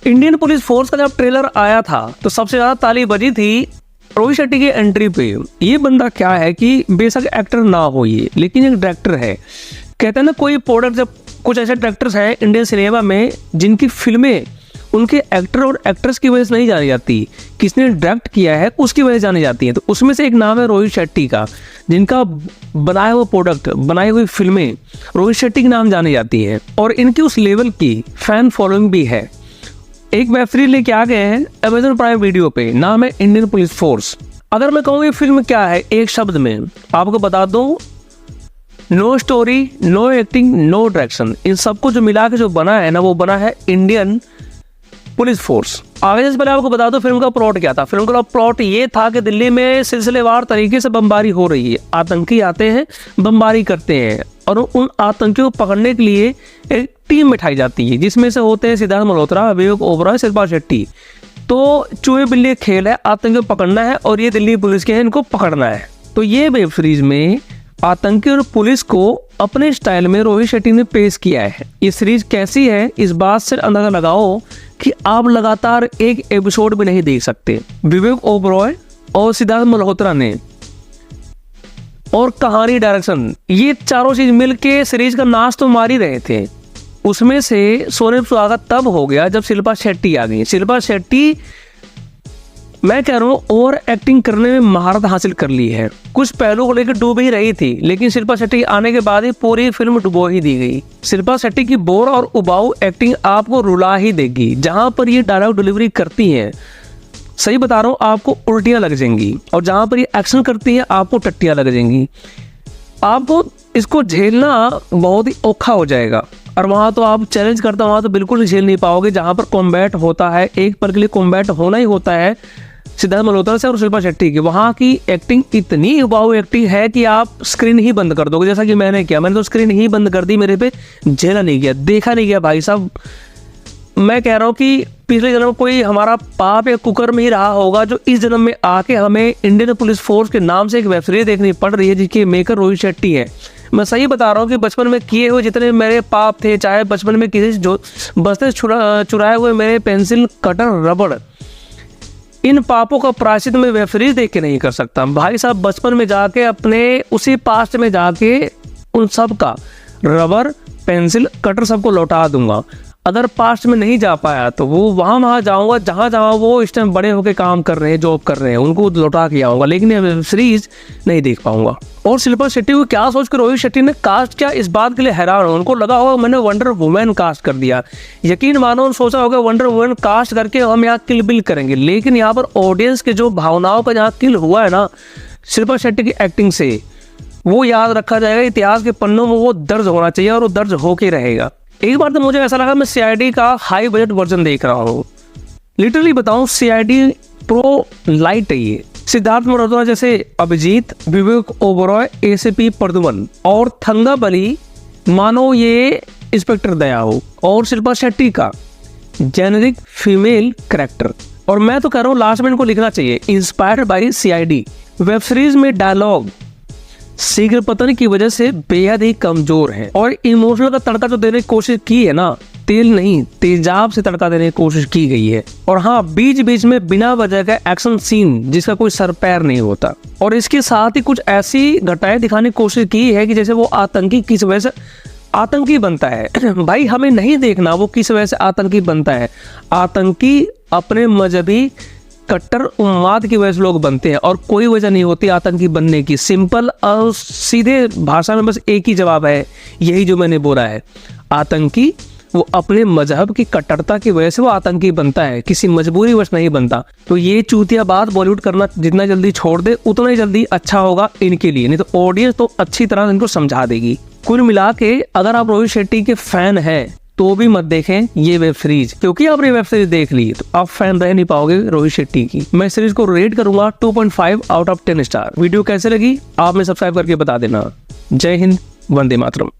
Indian police force का जब trailer आया था तो सबसे ज्यादा ताली बजी थी रोहित शेट्टी की एंट्री पे। ये बंदा क्या है कि बेशक एक्टर ना हो ये, लेकिन एक डायरेक्टर है। कहते हैं ना कोई प्रोडक्ट, जब कुछ ऐसे डायरेक्टर्स हैं इंडियन सिनेमा में जिनकी फिल्में उनके एक्टर और एक्ट्रेस की वजह से नहीं जानी जाती, किसने डायरेक्ट किया है उसकी वजह से जानी जाती है। तो उसमें से एक नाम है रोहित शेट्टी का, जिनका बनाया हुआ प्रोडक्ट, बनाई हुई फिल्में रोहित शेट्टी के नाम जानी जाती हैं और इनकी उस लेवल की फैन फॉलोइंग भी है। एक वेब सीरीज लेके आ गए हैं अमेजन प्राइम वीडियो पे, नाम है इंडियन पुलिस फोर्स। अगर मैं कहूँ ये फिल्म क्या है एक शब्द में आपको बता दूं, no story, no acting, no direction, इन सबको जो मिला के जो बना है ना, वो बना है इंडियन पुलिस फोर्स। आगे से पहले आपको बता दो फिल्म का प्लॉट क्या था। फिल्म का प्लॉट ये था कि दिल्ली में सिलसिलेवार तरीके से बमबारी हो रही है, आतंकी आते हैं, बमबारी करते हैं और उन आतंकियों को पकड़ने के लिए एक टीम बिठाई जाती है, जिसमें से होते हैं सिद्धार्थ मल्होत्रा, विवेक ओबरॉय, शिल्पा शेट्टी। तो चूहे बिल्ली खेल है, आतंकियों को पकड़ना है और ये दिल्ली पुलिस के हैं, इनको पकड़ना है। तो ये वेब सीरीज में आतंकी और पुलिस को अपने स्टाइल में रोहित शेट्टी ने पेश किया है। ये सीरीज कैसी है इस बात से अंदाजा लगाओ कि आप लगातार एक एपिसोड भी नहीं देख सकते। विवेक ओबरॉय और सिद्धार्थ मल्होत्रा ने और कहानी, डायरेक्शन, ये चारों चीज मिलके सीरीज का नाश तो मार ही रहे थे। उसमें से सोने पे सुहागा तब हो गया जब शिल्पा शेट्टी आ गई। शिल्पा शेट्टी मैं कह रहा हूँ ओवर एक्टिंग करने में महारत हासिल कर ली है। कुछ पहलू को लेकर डूब ही रही थी, लेकिन शिल्पा शेट्टी आने के बाद ही पूरी फिल्म डुबो ही दी गई। शिल्पा शेट्टी की बोर और उबाऊ एक्टिंग आपको रुला ही देगी। जहां पर ये डायलॉग डिलीवरी करती हैं, सही बता रहा हूँ, आपको उल्टियां लग जाएंगी, और जहां पर ये एक्शन करती हैं आपको टट्टियां लग जाएंगी। आपको इसको झेलना बहुत ही औखा हो जाएगा। और वहाँ तो आप चैलेंज करता, वहाँ तो बिल्कुल झेल नहीं पाओगे। जहाँ पर कॉम्बैट होता है, एक पल के लिए कॉम्बैट होना ही होता है सिद्धार्थ मल्होत्रा से और शिल्पा शेट्टी की, वहाँ की एक्टिंग इतनी उबाऊ एक्टिंग है कि आप स्क्रीन ही बंद कर दोगे, जैसा कि मैंने किया। मैंने तो स्क्रीन ही बंद कर दी, मेरे पे झेला नहीं गया, देखा नहीं गया भाई साहब। मैं कह रहा हूँ कि पिछले जन्म कोई हमारा पाप या कुकर में ही रहा होगा, जो इस जन्म में आके हमें इंडियन पुलिस फोर्स के नाम से एक वेब सीरीज देखनी पड़ रही है, जिसके मेकर रोहित शेट्टी है। मैं सही बता रहा हूँ कि बचपन में किए हुए जितने मेरे पाप थे, चाहे बचपन में किसी जो बस्ते चुराए हुए मेरे पेंसिल, कटर, रबड़, इन पापों का प्रायश्चित मैं वेब सीरीज देख के नहीं कर सकता भाई साहब। बचपन में जाके अपने उसी पास्ट में जाके उन सब का रबर, पेंसिल, कटर सबको लौटा दूंगा। अगर पास्ट में नहीं जा पाया तो वो वहाँ जाऊँगा जहाँ वो इस टाइम बड़े होकर काम कर रहे हैं, जॉब कर रहे हैं, उनको लौटा के आऊँगा, लेकिन वेब सीरीज नहीं देख पाऊंगा। और शिल्पा शेट्टी को क्या सोच कर रोहित शेट्टी ने कास्ट किया, इस बात के लिए हैरान हूँ। उनको लगा होगा मैंने वंडर वुमन कास्ट कर दिया, यकीन मानो सोचा होगा वंडर वुमन कास्ट करके हम यहाँ किल बिल करेंगे। लेकिन यहाँ पर ऑडियंस के जो भावनाओं का जहाँ किल हुआ है ना शिल्पा शेट्टी की एक्टिंग से, वो याद रखा जाएगा। इतिहास के पन्नों में वो दर्ज होना चाहिए और वो दर्ज होके रहेगा। एक बार तो मुझे ऐसा लगा मैं CID का हाई बजट वर्जन देख रहा हूँ। लिटरली बताऊँ, CID प्रो लाइट है ये। सिद्धार्थ मल्होत्रा जैसे अभिजीत, विवेक ओबरॉय, ACP प्रद्युमन और थंगाबली मानो ये इंस्पेक्टर दया हो, और शिल्पा शेट्टी का जेनेरिक फीमेल कैरेक्टर। और मैं तो कह रहा हूँ लास्ट में इनको लिखना चाहिए inspired by CID। Web series में डायलॉग शीघ्र पतन की वजह से बेहद ही कमजोर है, और इमोशनल का तड़का जो देने की कोशिश की है ना, तेल नहीं तेजाब से तड़का देने की कोशिश की गई है। और हाँ, बीच बीच में बिना वजह का एक्शन सीन जिसका कोई सर पैर नहीं होता, और इसके साथ ही कुछ ऐसी घटनाएं दिखाने की कोशिश की है कि जैसे वो आतंकी किस वजह से आतंकी बनता है। भाई हमें नहीं देखना वो किस वजह से आतंकी बनता है। आतंकी अपने मजहबी कट्टर उन्माद की वजह से लोग बनते हैं, और कोई वजह नहीं होती आतंकी बनने की। सिंपल और सीधे भाषा में बस एक ही जवाब है, यही जो मैंने बोला है। आतंकी वो अपने मजहब की कट्टरता की वजह से वो आतंकी बनता है, किसी मजबूरी वश नहीं बनता। तो ये चूतिया बात बॉलीवुड करना जितना जल्दी छोड़ दे उतना ही जल्दी अच्छा होगा इनके लिए, नहीं तो ऑडियंस तो अच्छी तरह इनको समझा देगी। कुल मिला के अगर आप रोहित शेट्टी के फैन हैं तो भी मत देखें ये वेब सीरीज, क्योंकि आपने वेब सीरीज देख ली तो आप फैन रह नहीं पाओगे रोहित शेट्टी की। मैं सीरीज को रेट करूंगा 2.5 आउट ऑफ 10 स्टार। वीडियो कैसे लगी आप में सब्सक्राइब करके बता देना। जय हिंद, वंदे मातरम।